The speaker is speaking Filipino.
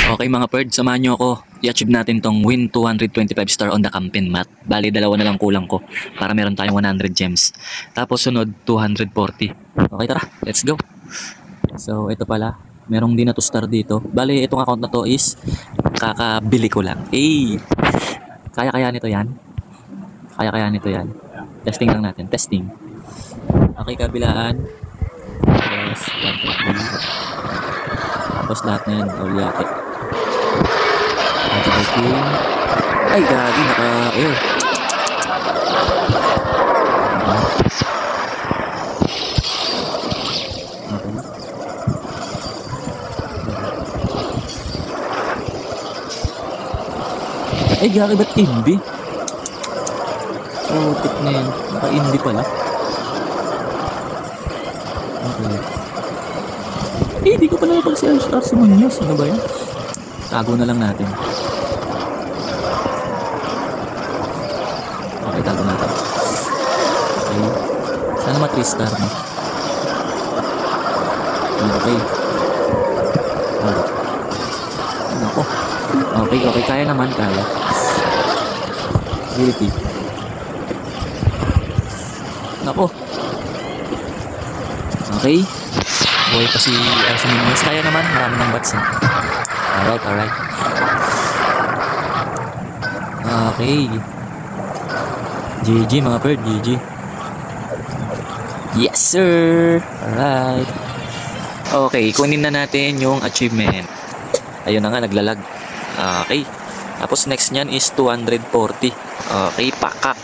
Okay mga Perd, samahan nyo ako. I-achieve natin tong win 225 star on the campaign map. Bali, dalawa na lang kulang ko para meron tayong 100 gems. Tapos sunod, 240. Okay, tara. Let's go. So, ito pala. Merong din na to star dito. Bali, itong account na to is kakabili ko lang. Eh, kaya nito yan. Kaya nito yan. Testing lang natin. Testing. Okay, kabilaan. Tapos lahat na yan. Ulyate. Ay, gagi, naka-air. Ay, gagi, ba't indie? Oh, tip na yan. Naka-indie pala. Okay. Eh, di ko pala pag si RC Munoz. Ano ba yan? Tago na lang natin. Okay, tago natin. Okay. Sana ma 3 star na. Okay. Ako. Okay. Kaya naman, kaya. Guilty. Nako. Okay. Buhay pa si RC Munoz. Kaya naman, marami ng bats eh. Alright. Okay. GG mga Perd, GG. Yes sir. Alright. Okay, kunin na natin yung achievement. Ayun na nga, naglalag. Okay. Tapos next nyan is 240. Okay, pakak.